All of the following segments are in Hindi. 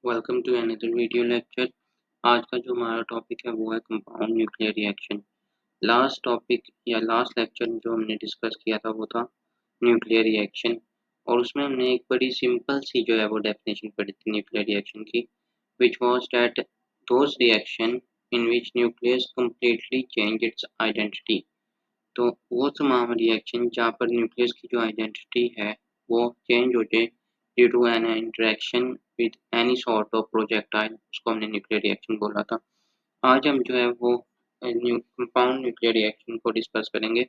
Welcome to another video lecture. आज का जो हमारा टॉपिक है वो है compound nuclear reaction. Last topic या लास्ट लेक्चर जो हमने डिस्कस किया था वो था न्यूक्लियर रिएक्शन, और उसमें हमने एक बड़ी सिंपल सी जो है वो डेफिनेशन पढ़ी थी न्यूक्लियर रिएक्शन की, which was that those reaction in which nucleus completely change it's identity. तो वो तमाम रिएक्शन जहाँ पर न्यूक्लियस की जो आइडेंटिटी है वो चेंज हो जाए due to an interaction with any sort of projectile, उसको हमने न्यूक्लियर रिएक्शन बोला था। आज हम जो है वो कंपाउंड न्यूक्लियर रिएक्शन को डिस्कस करेंगे।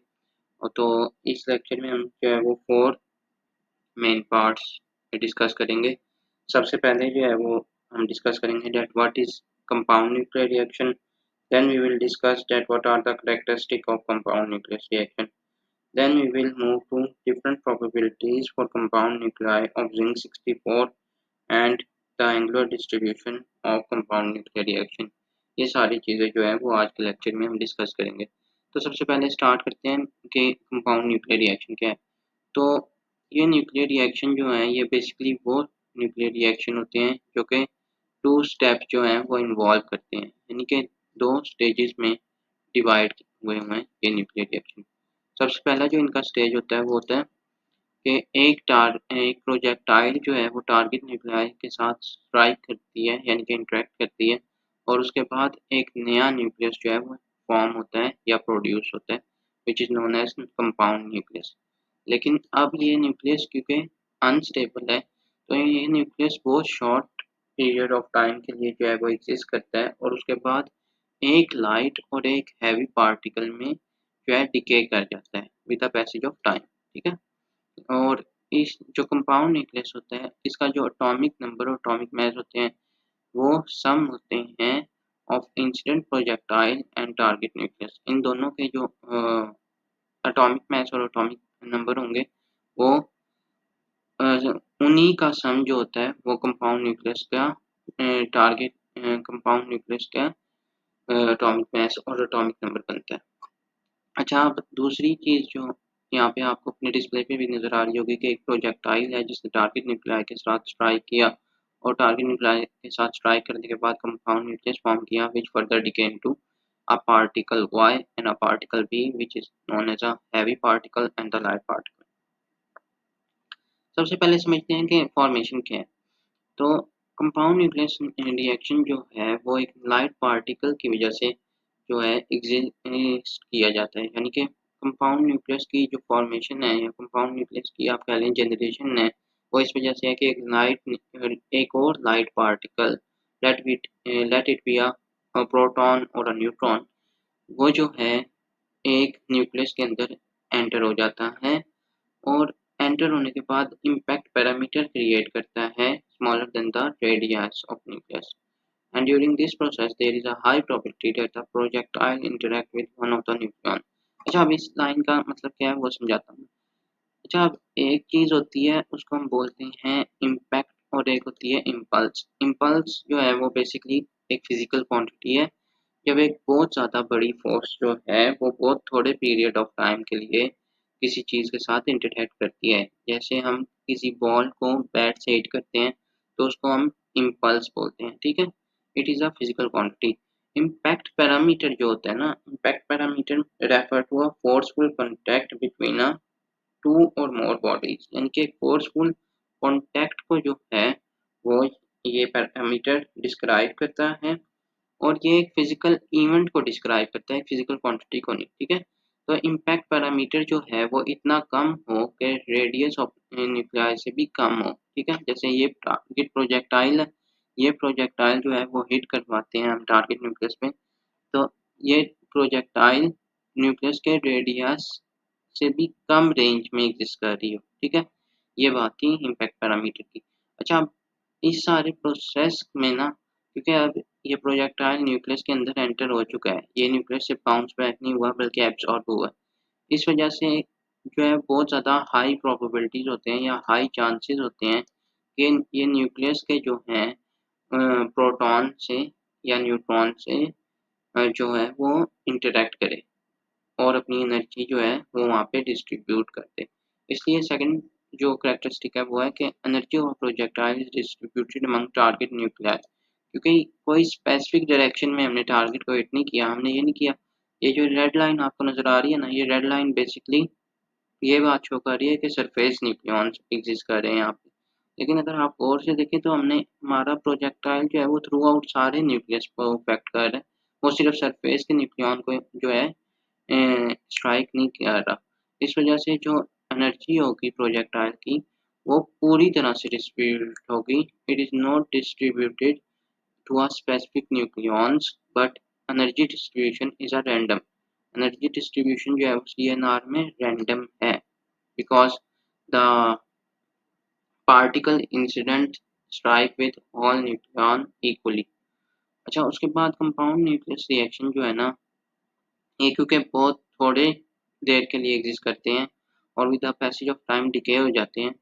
और तो इस लेक्चर में हम जो है वो 4 मेन पार्ट्स डिस्कस करेंगे। सबसे पहले जो है वो हम डिस्कस करेंगे that what is compound nuclear reaction. Then we will discuss that what are the characteristics of compound nucleus reaction. Then we will move to different probabilities for compound nuclei of zinc-64 and the angular distribution of compound nuclear reaction. ये सारी चीज़ें जो है वो आज के लेक्चर में हम डिस्कस करेंगे। तो सबसे पहले स्टार्ट करते हैं कि कंपाउंड न्यूक्लियर रिएक्शन क्या है। तो ये न्यूक्लियर रिएक्शन जो है ये बेसिकली वो न्यूक्लियर रिएक्शन होते हैं जो कि 2 स्टेप जो हैं वो इन्वॉल्व करते हैं, यानी कि 2 स्टेजेस में डिवाइड हुए हैं ये न्यूक्लियर रिएक्शन। सबसे पहला जो इनका स्टेज होता है वो होता है कि एक प्रोजेक्टाइल जो है वो टारगेट न्यूक्लियाई के साथ स्ट्राइक करती है, यानी कि इंटरेक्ट करती है, और उसके बाद एक नया न्यूक्लियस जो है वो फॉर्म होता है या प्रोड्यूस होता है, which is known as compound nucleus. लेकिन अब ये न्यूक्लियस क्योंकि अनस्टेबल है, तो ये न्यूक्लियस बहुत शॉर्ट पीरियड ऑफ टाइम के लिए जो है वो एग्जिस्ट करता है, और उसके बाद एक लाइट और एक हैवी पार्टिकल में जो है डिके कर जाता है with the passage of time. ठीक है। और इस जो कंपाउंड न्यूक्लियस होता है इसका जो एटॉमिक नंबर और एटॉमिक मास होते हैं वो सम होते हैं of incident projectile and target nucleus. इन दोनों के जो एटॉमिक मास और एटॉमिक नंबर होंगे वो उन्हीं का सम जो होता है वो कंपाउंड न्यूक्लियस का टारगेट कंपाउंड न्यूक्लियस का एटॉमिक मास और एटॉमिक नंबर बनता है। अच्छा, अब दूसरी चीज़ जो यहाँ पे आपको अपने डिस्प्ले पे भी नज़र आ रही होगी कि एक प्रोजेक्टाइल है जिसने टारगेट न्यूक्लियाई के साथ स्ट्राइक किया, और टारगेट न्यूक्लियाई के साथ स्ट्राइक करने के बाद कंपाउंड न्यूक्लियस फॉर्म किया which further decay into a particle Y and a particle B which is known as a heavy particle and the light particle. सबसे पहले समझते हैं कि फॉर्मेशन क्या है। तो कंपाउंड न्यूक्लियस रिएक्शन जो है वो एक लाइट पार्टिकल की वजह से जो है एग्जिस्ट किया जाता है, यानी कि कंपाउंड न्यूक्लियस की जो फॉर्मेशन है या कंपाउंड न्यूक्लियस की आप कह लें जनरेशन है, वो इस वजह से है कि एक और light particle let it be a proton और अ न्यूट्रॉन, वो जो है एक न्यूक्लियस के अंदर एंटर हो जाता है, और एंटर होने के बाद इम्पैक्ट पैरामीटर क्रिएट करता है smaller than the radius of nucleus, and during this process there is a high probability that the projectile interact with one of the nucleon. अच्छा, अब इस लाइन का मतलब क्या है वो समझाता हूँ। अच्छा, अब एक चीज़ होती है उसको हम बोलते हैं इम्पैक्ट, और एक होती है इम्पल्स। इम्पल्स जो है वो बेसिकली एक फिजिकल क्वांटिटी है। जब एक बहुत ज़्यादा बड़ी फोर्स जो है वो बहुत थोड़े पीरियड ऑफ टाइम के लिए किसी चीज़ के साथ इंटरैक्ट करती है, जैसे हम किसी बॉल को बैट से हिट करते हैं तो उसको हम इम्पल्स बोलते हैं। ठीक है। It is a physical quantity. Impact parameter जो होता है ना, impact parameter refer to a forceful contact between a two or more bodies, यानी कि फोर्सफुल कॉन्टैक्ट को जो है वो ये पैरामीटर डिस्क्राइब करता है, और ये एक फिजिकल इवेंट को डिस्क्राइब करता है, फिजिकल क्वांटिटी को नहीं। ठीक है। तो इम्पैक्ट पैरामीटर जो है वो इतना कम हो कि रेडियस ऑफ न्यूक्लियाई से भी कम हो। ठीक है। जैसे ये टारगेट प्रोजेक्टाइल है, ये प्रोजेक्टाइल जो है वो हिट करवाते हैं हम टारगेट न्यूक्लियस में, तो ये प्रोजेक्टाइल न्यूक्लियस के रेडियस से भी कम रेंज में एग्जिस्ट कर रही हो। ठीक है। ये बात थी इम्पैक्ट पैरामीटर की। अच्छा, अब इस सारे प्रोसेस में ना, क्योंकि अब ये प्रोजेक्टाइल न्यूक्लियस के अंदर एंटर हो चुका है, ये न्यूक्लियस से बाउंस बैक नहीं हुआ बल्कि एब्सॉर्ब हुआ। इस वजह से जो है बहुत ज़्यादा हाई प्रोबेबिलिटीज होते हैं या हाई चांसेस होते हैं कि ये न्यूक्लियस के जो हैं प्रोटॉन से या न्यूट्रॉन से जो है वो इंटरैक्ट करे और अपनी एनर्जी जो है वो वहाँ पे डिस्ट्रीब्यूट कर दे। इसलिए सेकंड जो कैरेक्टरिस्टिक है वो है कि energy of projectile is distributed among target nuclei, क्योंकि कोई स्पेसिफिक डायरेक्शन में हमने टारगेट को हिट नहीं किया, हमने ये नहीं किया। ये जो रेड लाइन आपको नजर आ रही है ना, ये रेड लाइन बेसिकली ये बात शो कर रही है कि सरफेस न्यूक्लियॉन्स एग्जिस्ट कर रहे हैं यहाँ पे। लेकिन अगर आप गौर से देखें तो हमने हमारा प्रोजेक्टाइल जो है वो थ्रू आउट सारे न्यूक्लियस को इफेक्ट कर रहा है, वो सिर्फ सरफेस के न्यूक्लियॉन को जो है स्ट्राइक नहीं कर रहा। इस वजह से जो एनर्जी होगी प्रोजेक्टाइल की वो पूरी तरह से डिस्ट्रीब्यूट होगी। It is not distributed to a specific nucleons but energy distribution is a random. Energy distribution जो है उस CNR में रैंडम है because the particle incident strike with all nucleon equally। अच्छा, उसके बाद कंपाउंड न्यूक्लियस रिएक्शन जो है ना, ये क्योंकि बहुत थोड़े देर के लिए एग्जिस्ट करते हैं और with the passage of time decay हो जाते हैं,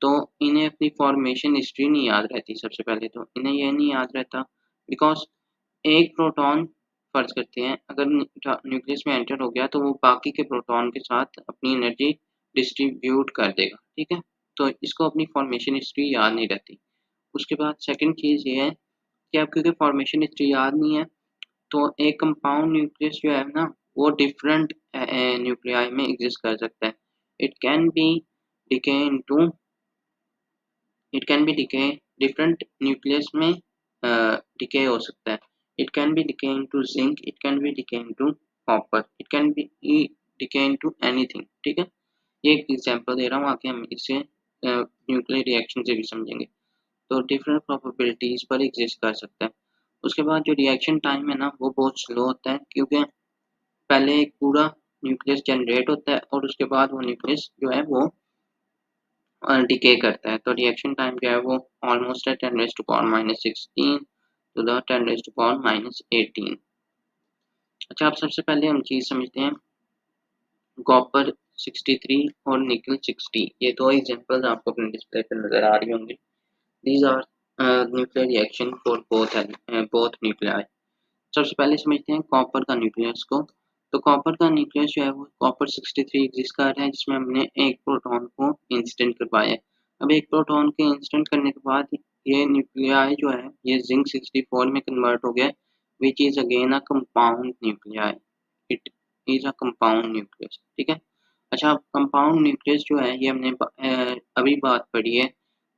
तो इन्हें अपनी फॉर्मेशन हिस्ट्री नहीं याद रहती। सबसे पहले तो इन्हें यह नहीं याद रहता बिकॉज एक प्रोटॉन फर्ज करते हैं अगर न्यूक्लियस में एंटर हो गया तो वो बाकी के प्रोटॉन के साथ अपनी एनर्जी डिस्ट्रीब्यूट कर देगा, ठीक है। तो इसको अपनी फॉर्मेशन हिस्ट्री याद नहीं रहती। उसके बाद सेकंड चीज़ ये है कि अब क्योंकि फॉर्मेशन हिस्ट्री याद नहीं है, तो एक कंपाउंड न्यूक्लियस जो है ना वो डिफरेंट न्यूक्लियाई में एग्जिस्ट कर सकता है। It can be decay into it can be decay different nucleus में डिके हो सकता है। It can be decay into zinc, it can be decay into copper, it can be decay into anything, ठीक है। ये एक एग्जांपल दे रहा हूँ, आगे हम इसे न्यूक्लियर रिएक्शन से भी समझेंगे। तो डिफरेंट प्रोबेबिलिटीज पर एग्जिस्ट कर सकता है। उसके बाद जो रिएक्शन टाइम है ना वो बहुत स्लो होता है, क्योंकि पहले एक पूरा न्यूक्लियस जनरेट होता है और उसके बाद वो न्यूक्लियस जो है वो डिके करता है। तो रिएक्शन टाइम जो है वो ऑलमोस्ट है 10 raise to power -16 to the 10 raise to power -18। अच्छा, अब सबसे पहले हम चीज़ समझते हैं कॉपर 63 और निकल 60। ये दो एग्जांपल्स आपको अपने डिस्प्ले पर नजर आ रही होंगी। These are nuclear reaction for both nuclei. सबसे पहले समझते हैं कॉपर का न्यूक्लियस को। तो कॉपर का न्यूक्लियस जो है वो कॉपर 63 एग्जिस्ट कर रहा है, जिसमें हमने एक प्रोटॉन को इंसिडेंट करवाया है। अब एक प्रोटॉन के इंसिडेंट करने के बाद ये न्यूक्लियाई जो है ये जिंक 64 में कन्वर्ट हो गया, which is again a compound nuclei. It is a compound nucleus, ठीक है। अच्छा, कंपाउंड न्यूक्लियस जो है ये हमने अभी बात पढ़ी है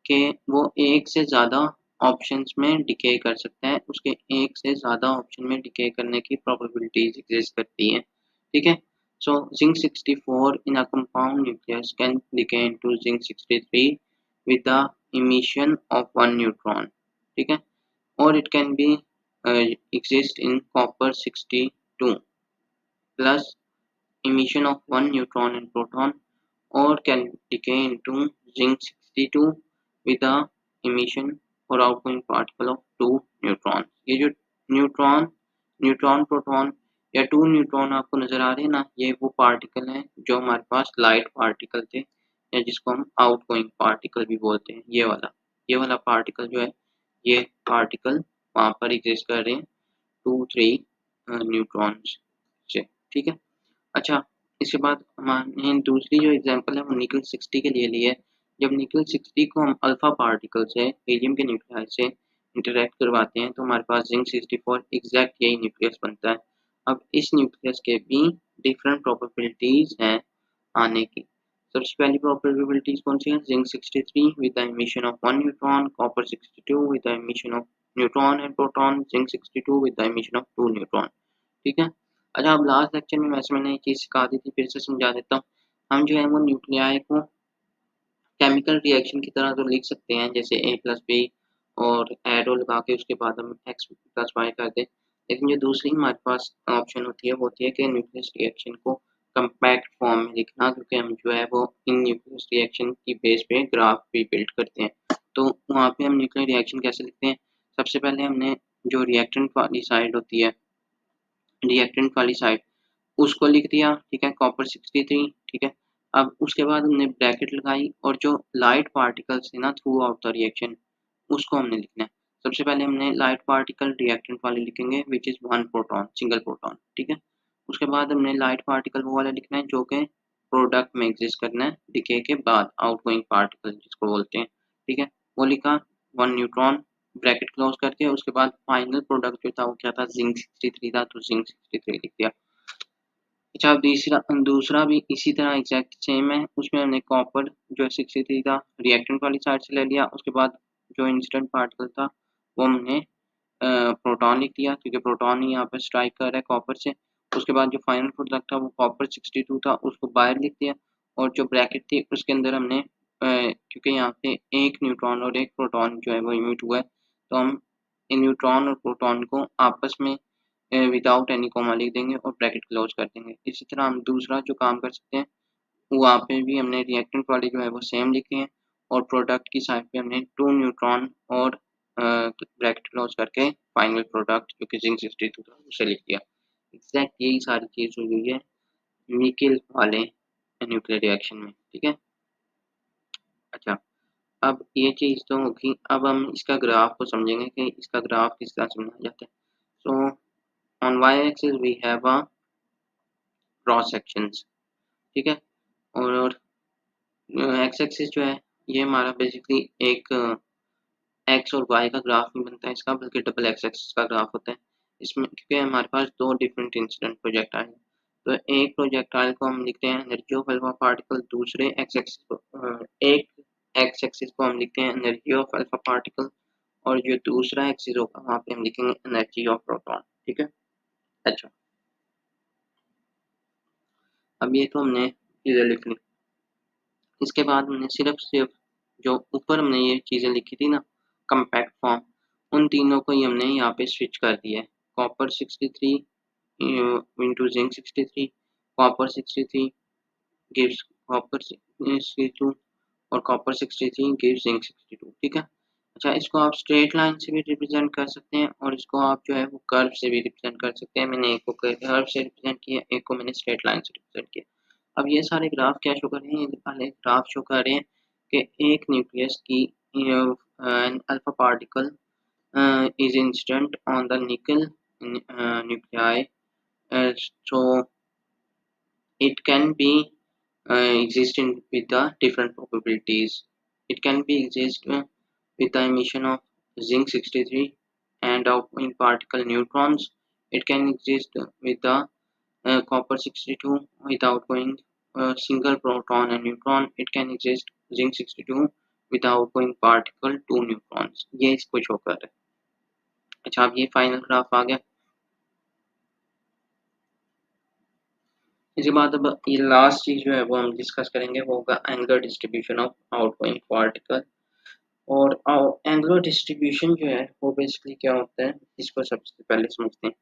कि वो एक से ज़्यादा ऑप्शंस में डिके कर सकता है, उसके एक से ज़्यादा ऑप्शन में डिके करने की प्रोबेबिलिटीज एग्जिस्ट करती हैं, ठीक है। So zinc 64 in a compound nucleus can decay into zinc 63 with the emission of one neutron, ठीक है। और it can be exist in copper 62 plus emission of one neutron and proton, or can decay into zinc 62 with the emission or outgoing particle of two neutrons। ये जो न्यूट्रॉन न्यूट्रॉन प्रोटॉन या टू न्यूट्रॉन आपको नजर आ रहे हैं ना, ये वो पार्टिकल हैं जो हमारे पास लाइट पार्टिकल थे, या जिसको हम आउटगोइंग पार्टिकल भी बोलते हैं। ये वाला पार्टिकल जो है ये पार्टिकल वहाँ पर एग्जिस्ट कर रहे हैं 2-3 न्यूट्रॉन्स से, ठीक है। अच्छा, इसके बाद हमारे दूसरी जो एग्जांपल है वो निकल 60 के लिए ली है। जब निकल 60 को हम अल्फा पार्टिकल से हीलियम के न्यूक्लियाइड से इंटरेक्ट करवाते हैं तो हमारे पास जिंक 64 एग्जैक्ट यही न्यूक्लियस बनता है। अब इस न्यूक्लियस के भी डिफरेंट प्रोबेबिलिटीज हैं आने की। सबसे पहली प्रोबेबिलिटीज कौन सी है? Zinc 63 with the emission of one neutron, copper 62 with the emission of neutron and proton, zinc 62 with the emission of two neutron, ठीक है। अच्छा, अब लास्ट लेक्चर में वैसे मैंने एक चीज़ सिखा दी थी, फिर से समझा देता हूँ। हम जो है वो न्यूक्लियाई को केमिकल रिएक्शन की तरह तो लिख सकते हैं, जैसे A+B और एरो लगा के उसके बाद हम X+Y कर दें। लेकिन जो दूसरी हमारे पास ऑप्शन होती है वो होती है कि न्यूक्लियस रिएक्शन को कम्पैक्ट फॉर्म में लिखना, क्योंकि हम जो है वो इन न्यूक्लियस रिएक्शन की बेस पे ग्राफ भी बिल्ड करते हैं। तो वहाँ पे हम न्यूक्लियर रिएक्शन कैसे लिखते हैं? सबसे पहले हमने जो रिएक्टेंट वाली साइड होती है, रिएक्टेंट वाली साइड उसको लिख दिया, ठीक है, कॉपर 63, ठीक है। अब उसके बाद हमने ब्रैकेट लगाई और जो लाइट पार्टिकल्स है ना थ्रू आउट द रिएक्शन उसको हमने लिखना है। सबसे पहले हमने लाइट पार्टिकल रिएक्टेंट वाले लिखेंगे which is one proton, single proton, ठीक है। उसके बाद हमने लाइट पार्टिकल वो वाला लिखना है जो कि प्रोडक्ट में एग्जिस्ट करना है डिके के बाद, आउटगोइंग पार्टिकल जिसको बोलते हैं, ठीक है। वो लिखा 1 न्यूट्रॉन ब्रैकेट क्लोज करके, उसके बाद फाइनल प्रोडक्ट जो था वो क्या था, जिंक 63 था, तो जिंक 63 लिख दिया। अच्छा, अब दूसरा भी इसी तरह एग्जैक्ट सेम है, उसमें हमने कॉपर जो 63 था रिएक्टेंट वाली साइड से ले लिया, उसके बाद जो इंसिडेंट पार्टिकल था वो हमने प्रोटॉन लिख दिया, क्योंकि प्रोटॉन ही यहाँ पर स्ट्राइक कर रहा है कॉपर से। उसके बाद जो फाइनल प्रोडक्ट था वो कॉपर 62 था, उसको बाहर लिख दिया, और जो ब्रैकेट थी उसके अंदर हमने क्योंकि यहाँ पे एक न्यूट्रॉन और एक प्रोटॉन जो है वो इमिट हुआ है, तो हम इन न्यूट्रॉन और प्रोटॉन को आपस में विदाउट एनी कॉमा लिख देंगे और ब्रैकेट क्लोज कर देंगे। इसी तरह हम दूसरा जो काम कर सकते हैं, वहाँ पे भी हमने रिएक्टेंट वाली जो है वो सेम लिखी है, और प्रोडक्ट की साइड पे हमने 2 न्यूट्रॉन और ब्रैकेट क्लोज करके फाइनल प्रोडक्ट जो कि जिंक 62 था उसे लिख दिया। एग्जैक्ट यही सारी चीज़ हुई है निकेल वाले न्यूक्लियर रिएक्शन में, ठीक है। अच्छा, अब ये चीज़ तो होगी, अब हम इसका ग्राफ को समझेंगे कि इसका ग्राफ किस तरह से बनाया जाता है। So on Y axis we have a cross sections, ठीक है, और एक्स एक्सिस जो है ये हमारा बेसिकली एक एक्स और वाई का ग्राफ नहीं बनता है इसका, बल्कि डबल एक्स एक्सिस का ग्राफ होता है इसमें, क्योंकि हमारे पास दो डिफरेंट इंसिडेंट प्रोजेक्टाइल है। तो एक प्रोजेक्टाइल को हम लिखते हैं एनर्जी ऑफ अल्फा पार्टिकल, दूसरे एक्स एक्सिस को एक एक्स एक्सिस को हम लिखते हैं एनर्जी ऑफ अल्फा पार्टिकल, और जो दूसरा एक्सिस होगा वहाँ पे हम लिखेंगे एनर्जी ऑफ प्रोटॉन, ठीक है। अच्छा, अब ये तो हमने चीज़ें लिख ली, इसके बाद हमने सिर्फ जो ऊपर हमने ये चीज़ें लिखी थी ना कम्पैक्ट फॉर्म, उन तीनों को ही हमने यहाँ पे स्विच कर दिया है। Copper 63 into zinc 63, copper 63 gives copper 62, और कॉपर 63 गिव्स जिंक 62, ठीक है। अच्छा, इसको आप स्ट्रेट लाइन से भी रिप्रेजेंट कर सकते हैं, और इसको आप जो है वो कर्व से भी रिप्रेजेंट कर सकते हैं। मैंने एक को कर्व से रिप्रेजेंट किया, एक को मैंने स्ट्रेट लाइन से रिप्रेजेंट किया। अब ये सारे ग्राफ क्या शो कर रहे हैं, ये वाले ग्राफ शो कर रहे हैं कि एक न्यूक्लियस की alpha particle is incident on the nickel nuclei, so it can be exist with the different probabilities. It can be exist with the emission of zinc 63 and outgoing particle neutrons. It can exist with the copper 62 with outgoing single proton and neutron. It can exist zinc 62 with outgoing particle 2 neutrons. ये इसको शो कर रहा है। अच्छा, अब ये फाइनल ग्राफ आ गया। इसके बाद अब ये लास्ट चीज जो है वो हम डिस्कस करेंगे, वो होगा angular distribution of outgoing particle. और एंगुलर डिस्ट्रीब्यूशन जो है वो बेसिकली क्या होता है, इसको सबसे पहले समझते हैं।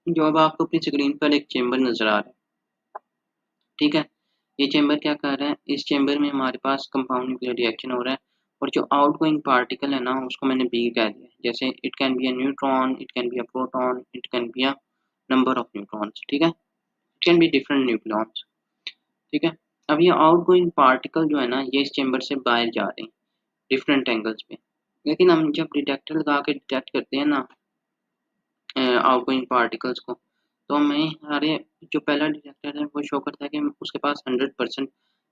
जो अब आपको अपनी स्क्रीन पर एक चेंबर नजर आ रहा है, ठीक है, ये चेंबर क्या कर रहा है, इस चेंबर में हमारे पास कंपाउंड न्यूक्लियर रिएक्शन हो रहा है, और जो आउटगोइंग पार्टिकल है ना उसको मैंने बी कह दिया। जैसे it can be a neutron, it can be a proton, it can be a number of neutrons, ठीक है, it can be different nucleons, ठीक है। अब ये आउटगोइंग पार्टिकल जो है ना ये इस चेंबर से बाहर जा रहे हैं डिफरेंट एंगल्स पे, लेकिन हम जब डिटेक्टर लगा के डिटेक्ट करते हैं ना आउटगोइंग पार्टिकल्स को, तो हमें हमारे जो पहला डिटेक्टर है वो शो करता है कि उसके पास 100%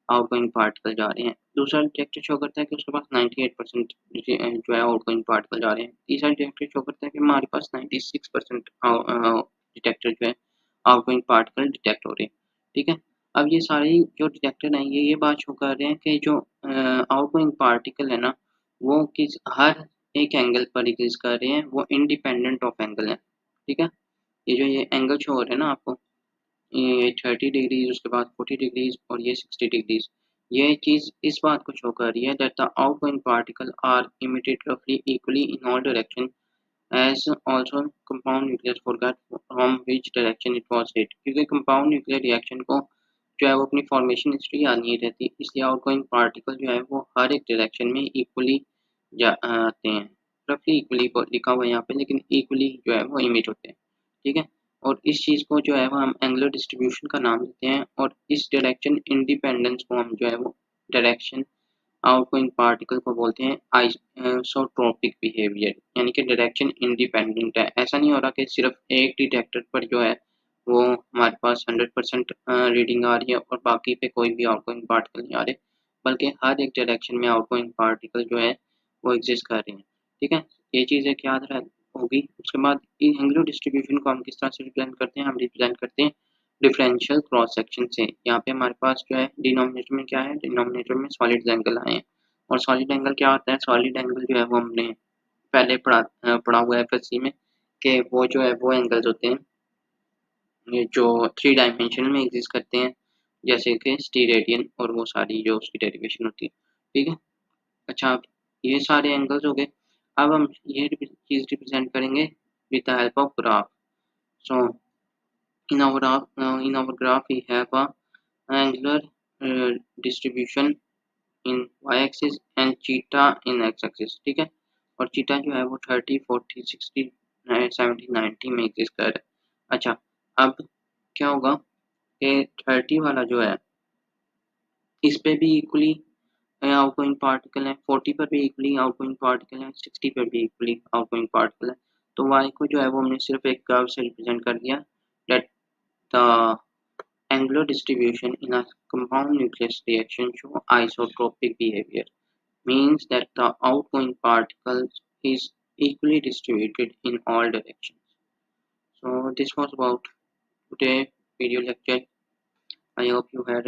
आउटगोइंग पार्टिकल जा रहे हैं, दूसरा डिटेक्टर शो करता है कि उसके पास 98% जो है आउटगोइंग पार्टिकल जा रहे हैं, तीसरा डिटेक्टर शो करता है कि हमारे पास 96% डिटेक्टर जो है आउटगोइंग पार्टिकल डिटेक्ट हो रहे हैं, ठीक है। अब ये सारे जो डिटेक्टर हैं ये बात शो कर रहे हैं कि जो आउटगोइंग पार्टिकल है ना वो किस हर एक एंगल पर एग्जिस्ट कर रहे हैं, वो इंडिपेंडेंट ऑफ एंगल है, ठीक है। ये जो ये एंगल शो हो रहे हैं ना आपको, ये 30 डिग्रीज, उसके बाद 40 डिग्रीज और ये 60 डिग्रीज, ये चीज़ इस बात को शो कर रही है that the outgoing particle are emitted रफली equally in all direction as also compound nuclear forget from which direction it was hit, क्योंकि कंपाउंड न्यूक्लियर रिएक्शन को जो है वो अपनी फॉर्मेशन हिस्ट्री याद नहीं रहती, इसलिए आउटगोइंग पार्टिकल जो है वो हर एक डायरेक्शन में इक्वली आते हैं, रफली इक्वली लिखा हुआ है यहाँ पे, लेकिन इक्वली जो है वो इमिट होते हैं, ठीक है। और इस चीज़ को जो है वो हम एंगुलर डिस्ट्रीब्यूशन का नाम देते हैं, और इस डायरेक्शन इंडिपेंडेंस को हम जो है वो डायरेक्शन आउटगोइंग पार्टिकल को बोलते हैं आइसोट्रोपिक बिहेवियर, यानी कि डायरेक्शन इंडिपेंडेंट है। ऐसा नहीं हो रहा कि सिर्फ एक डिटेक्टर पर जो है वो हमारे पास 100% रीडिंग आ रही है और बाकी पे कोई भी आउटगोइंग पार्टिकल नहीं आ रहे, बल्कि हर एक डायरेक्शन में आउटगोइंग पार्टिकल जो है वो एग्जिस्ट कर रहे हैं। ठीक है, ये चीज़ एक याद रह होगी। उसके बाद एंगुलर डिस्ट्रीब्यूशन को हम किस तरह से रिप्रेजेंट करते हैं, हम रिप्रेजेंट करते हैं डिफरेंशियल क्रॉस सेक्शन से। यहाँ पे हमारे पास जो है डिनोमिनेटर में क्या है, डिनोमिनेटर में सॉलिड एंगल आए हैं। और सॉलिड एंगल क्या होता है, सॉलिड एंगल जो है वो हमने पहले पढ़ा हुआ है एफएससी में, कि वो जो है वो एंगल्स होते हैं ये जो 3 डायमेंशन में एग्जिस्ट करते हैं, जैसे कि स्टीरेडियन और वो सारी जो उसकी डेरिवेशन होती है। ठीक है, अच्छा अब ये सारे एंगल्स हो गए। अब हम ये चीज़ रिप्रेजेंट करेंगे with the help of graph. So in our graph we have a angular distribution in y-axis and theta in x-axis। ठीक है, और थीटा जो है वो 30, 40, 60, 70, 90 में एग्जिस्ट कर रहा है। अच्छा, अब क्या होगा कि 30 वाला जो है इस पे भी इक्वली आउटगोइंग पार्टिकल है, 40 पर भी इक्वली आउटगोइंग पार्टिकल है, 60 पर भी इक्वली आउटगोइंग पार्टिकल है। तो y को जो है वो हमने सिर्फ एक कर्व से रिप्रेजेंट कर दिया, that the angular distribution in a compound nucleus reaction show isotropic behavior, means that the outgoing particle is equally distributed in all directions. So this was about today video lecture. I hope you had